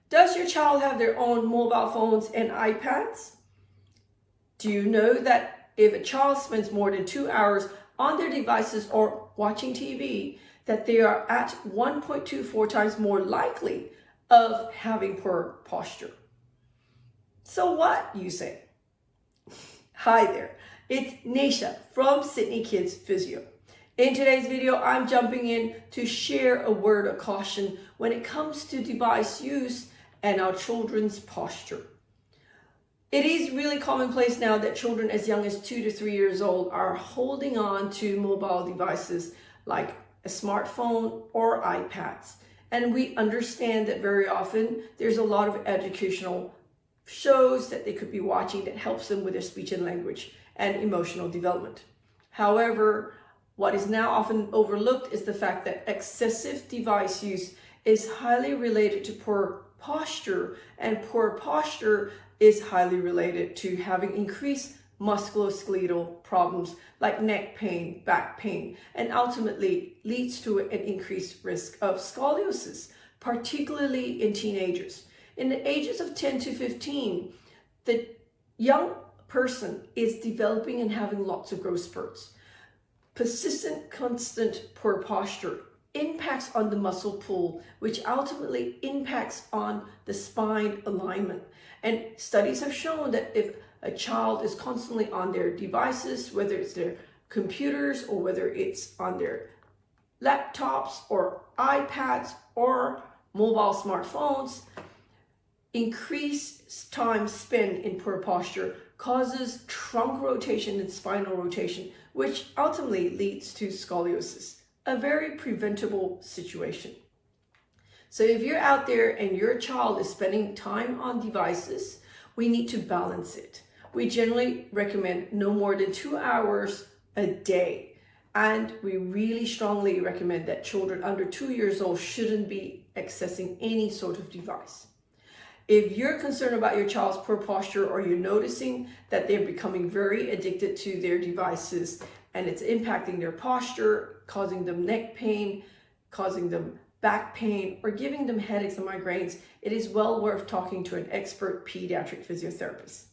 Does your child have their own mobile phones and iPads? Do you know that if a child spends more than 2 hours on their devices or watching TV, that they are at 1.24 times more likely of having poor posture? So what, you say? Hi there, it's Neesha from Sydney Kids Physio. In today's video, I'm jumping in to share a word of caution when it comes to device use and our children's posture. It is really commonplace now that children as young as 2 to 3 years old are holding on to mobile devices like a smartphone or iPads. And we understand that very often there's a lot of educational shows that they could be watching that helps them with their speech and language and emotional development. However, what is now often overlooked is the fact that excessive device use is highly related to poor posture, and poor posture is highly related to having increased musculoskeletal problems like neck pain, back pain, and ultimately leads to an increased risk of scoliosis, particularly in teenagers. In the ages of 10 to 15, the young person is developing and having lots of growth spurts. Persistent, constant poor posture impacts on the muscle pull, which ultimately impacts on the spine alignment. And studies have shown that if a child is constantly on their devices, whether it's their computers or whether it's on their laptops or iPads or mobile smartphones, increased time spent in poor posture causes trunk rotation and spinal rotation, which ultimately leads to scoliosis, a very preventable situation. So if you're out there and your child is spending time on devices, we need to balance it. We generally recommend no more than 2 hours a day. And we really strongly recommend that children under 2 years old shouldn't be accessing any sort of device. If you're concerned about your child's poor posture, or you're noticing that they're becoming very addicted to their devices and it's impacting their posture, causing them neck pain, causing them back pain, or giving them headaches and migraines, it is well worth talking to an expert pediatric physiotherapist.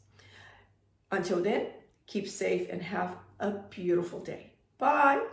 Until then, keep safe and have a beautiful day. Bye.